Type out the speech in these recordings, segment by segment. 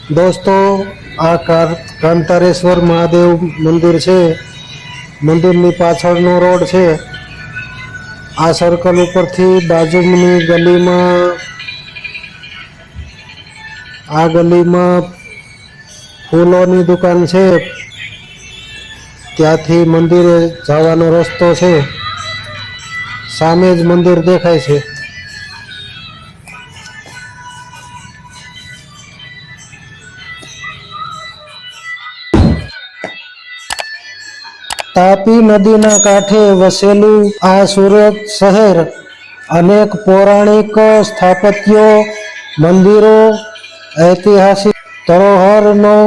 दोस्तों आ कांतारेश्वर महादेव मंदिर है। मंदिर पाछळनो रोड है। आ सर्कल पर थी बाजूनी गली में आ गली में फूलों दुकान है। त्याथी मंदिर जवानो रस्तो है। सामे ज मंदिर देखाय छे। तापी नदीना कांठे वसेलू आ सूरत शहर अनेक पौराणिक स्थापत्यों, मंदिरों, ऐतिहासिक धरोहरनो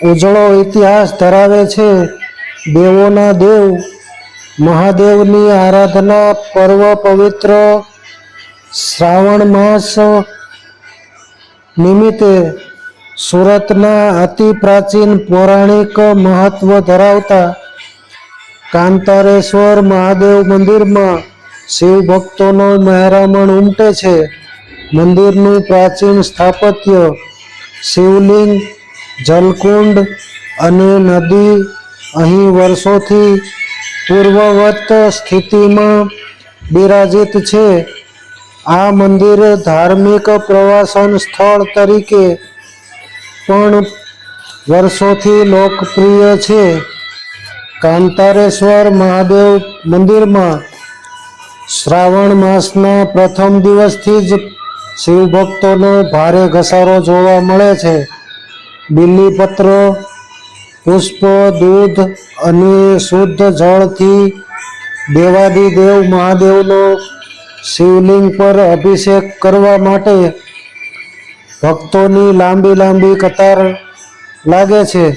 उजळो इतिहास धरावे छे। देवोना देव महादेवनी आराधना पर्व पवित्र श्रावण मास निमित्ते सूरतना अति प्राचीन पौराणिक महत्व धरावता कांतारेश्वर महादेव मंदिर में शिव भक्तों मेहरामण उमटे छे। मंदिरનું प्राचीन स्थापत्य, शिवलिंग, जलकुंड अने नदी અહીં વર્ષોથી પૂર્વવત સ્થિતિમાં બિરાજિત છે। આ મંદિર ધાર્મિક પ્રવાસન સ્થળ તરીકે પણ વર્ષોથી લોકપ્રિય છે। कांतारेश्वर महादेव मंदिर में श्रावण मासना प्रथम दिवसथी ज शिव भक्तों भारे घसारो जोवा मळे छे। बीलीपत्र, पुष्प, दूध अने शुद्ध जलथी देवादिदेव महादेवनो शिवलिंग पर अभिषेक करवा माटे भक्तोनी लांबी लांबी कतार लागे छे।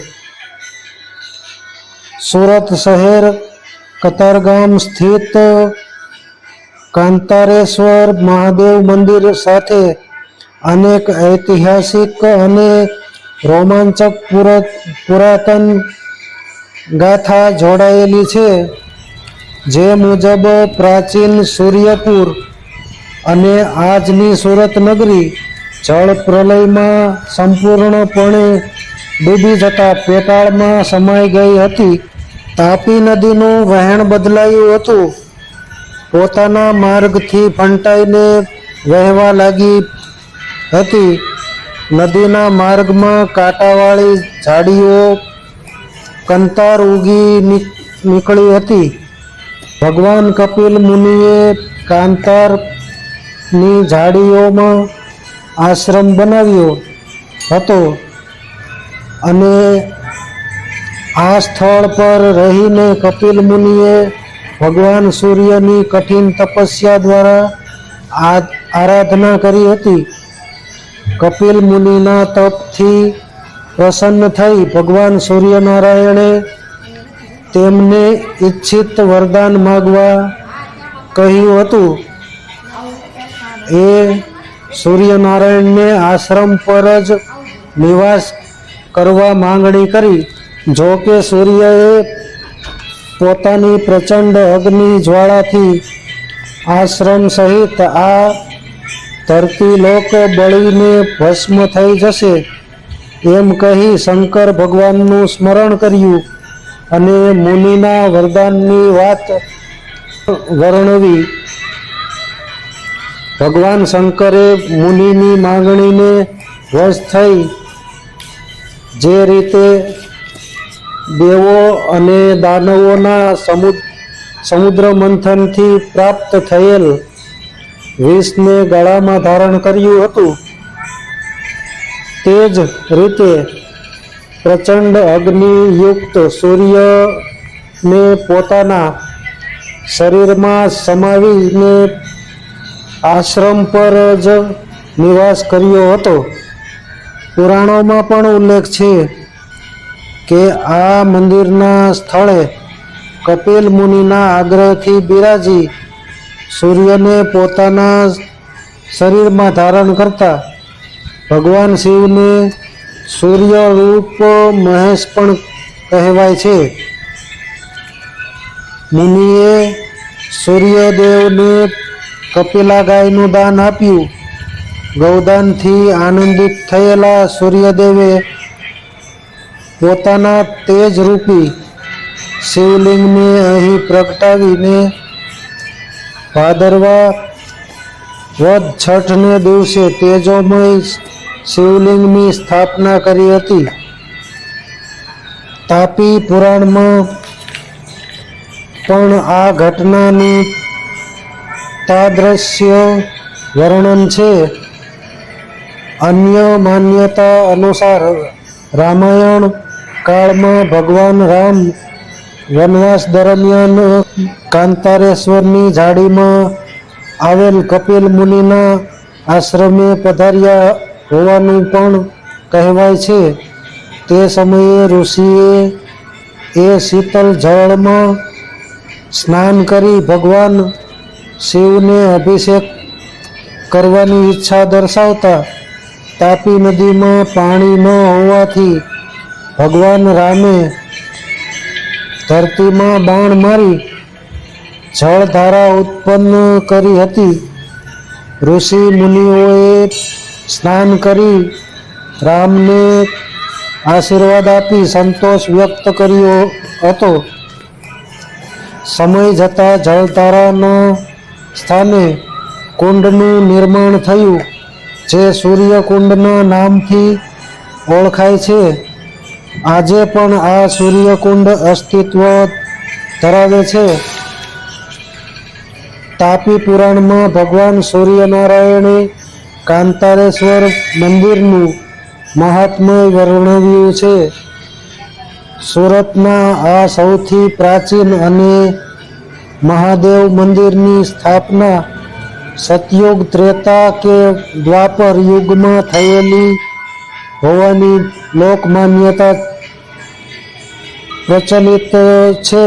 सूरत शहर कतारगाम स्थित कांतारेश्वर महादेव मंदिर साथे अनेक ऐतिहासिक अने रोमांचक पुरातन गाथा जोड़ायेली छे। जे मुजब प्राचीन सूर्यपुर अने आजनी सूरत नगरी जल प्रलय में संपूर्णपणे डूबी जता पेटाळ में समाई गई हती। तापी नदीનું વહેણ બદલાયું હતું। પોતાના માર્ગથી ફંટાઈને વહેવા લાગી હતી। નદીના માર્ગમાં કાંટાવાળી ઝાડીઓ કંતાર ઉગી નીકળી હતી। ભગવાન કપિલ મુનિએ કાંતારની ઝાડીઓમાં આશ્રમ બનાવ્યો હતો અને आ स्थल पर रहीने कपिल मुनिए भगवान सूर्यनी कठिन तपस्या द्वारा आराधना करी हती। कपिल मुनिना तपथी प्रसन्न थई भगवान सूर्यनारायणे तेमने इच्छित वरदान मागवा कह्युं हतुं। ए सूर्यनारायण ने आश्रम पर ज निवास करवा मांगणी करी। जो के सूर्यए पोतानी प्रचंड अग्नि ज्वाला थी आश्रम सहित आ धरती लोक बळीने भस्म थई जशे एम कही शंकर भगवाननु स्मरण कर्यु अने मुनिना वरदाननी वात वर्णवी। भगवान शंकरे मुनिनी मागणीने वश थई जे रीते देवो अने दानवोना समुद्र मंथन थी प्राप्त थयेल विषने गळा में धारण कर्यु हतुं तेज रीते प्रचंड अग्नि युक्त सूर्य ने पोताना शरीर में समावीने आश्रम पर ज निवास कर्यो हतो। पुराणों में पण उल्लेख छे के आ मंदिरना स्थळे कपिल मुनिना आग्रहथी बिराजी सूर्यने पोताना शरीर में धारण करता भगवान शिवने सूर्य रूप महेश पण कहेवाय छे। मुनिए सूर्यदेवने कपिला गायनुं दान आप्युं ગૌદાનથી આનંદિત થયેલા સૂર્યદેવે પોતાના તેજરૂપી શિવલિંગને અહીં પ્રગટાવીને ભાદરવા વદ છઠને દિવસે તેજોમય શિવલિંગની સ્થાપના કરી હતી. તાપી પુરાણમાં પણ આ ઘટનાનું તાદ્રશ્ય વર્ણન છે. અન્ય માન્યતા અનુસાર રામાયણ કાળમાં ભગવાન રામ વનવાસ દરમિયાન કાંતારેશ્વરની ઝાડીમાં આવેલ કપિલ મુનિના આશ્રમે પધાર્યા હોવાનું પણ કહેવાય છે. તે સમયે ઋષિએ એ શીતળ જળમાં સ્નાન કરી ભગવાન શિવને અભિષેક કરવાની ઈચ્છા દર્શાવતા તાપી નદીમાં પાણી ન હોવાથી ભગવાન રામે ધરતીમાં બાણ મારી જળધારા ઉત્પન્ન કરી હતી. ઋષિ મુનિઓએ સ્નાન કરી રામને આશીર્વાદ આપી સંતોષ વ્યક્ત કર્યો હતો. સમય જતાં જળધારાના સ્થાને કુંડનું નિર્માણ થયું, જે સૂર્યકુંડના નામથી ઓળખાય છે. આજે પણ આ સૂર્યકુંડ અસ્તિત્વ ધરાવે છે. તાપી પુરાણમાં ભગવાન સૂર્યનારાયણે કાંતારેશ્વર મંદિરનું મહાત્મ્ય વર્ણવ્યું છે. સુરતના આ સૌથી પ્રાચીન અને મહાદેવ મંદિરની સ્થાપના સતયુગ, ત્રેતા કે દ્વાપર યુગમાં થયેલી હોવાની લોકમાન્યતા પ્રચલિત છે.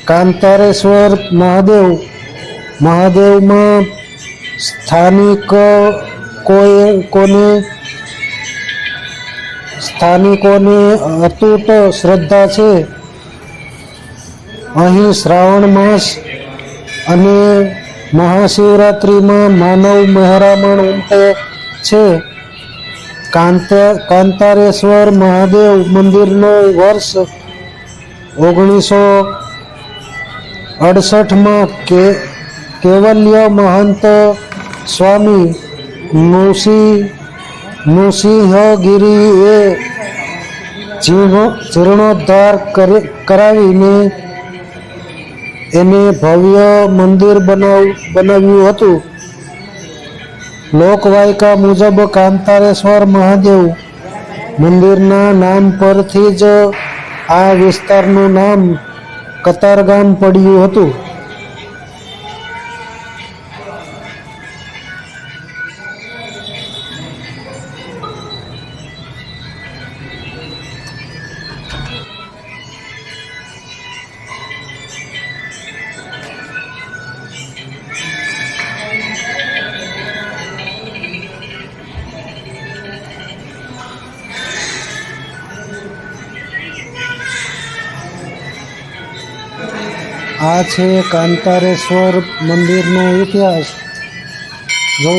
કાંતારેશ્વર મહાદેવમાં સ્થાનિકોને અતૂટ શ્રદ્ધા છે. અહીં શ્રાવણ માસ અને મહાશિવરાત્રિમાં માનવ મહેરામણ ઉમટે છે. કાંતારેશ્વર મહાદેવ મંદિરનો વર્ષ 1968માં કેવલ્ય મહંત સ્વામી નૃસિંહગીરીએ જીર્ણોદ્ધાર કરાવીને એને ભવ્ય મંદિર બનાવ્યું હતું. લોકવાયકા મુજબ કાંતારેશ્વર મહાદેવ મંદિરના નામ પરથી જ આ વિસ્તારનું નામ કતારગામ પડ્યું હતું. આ છે કાંતારેશ્વર મંદિરનો ઇતિહાસ. જો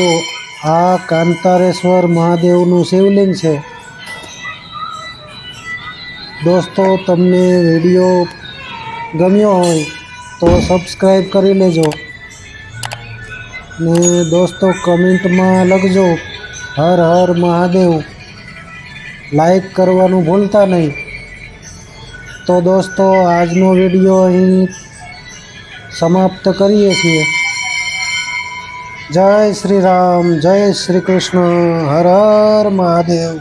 આ કાંતારેશ્વર મહાદેવનું શિવલિંગ છે. દોસ્તો, તમને વિડીયો ગમ્યો હોય તો સબસ્ક્રાઈબ કરી લેજો ને દોસ્તો કમેન્ટમાં લખજો હર હર મહાદેવ. લાઈક કરવાનું ભૂલતા નહીં. તો દોસ્તો, આજનો વિડીયો અહીં સમાપ્ત કરીએ છીએ. જય શ્રી રામ, જય શ્રી કૃષ્ણ, હર હર મહાદેવ.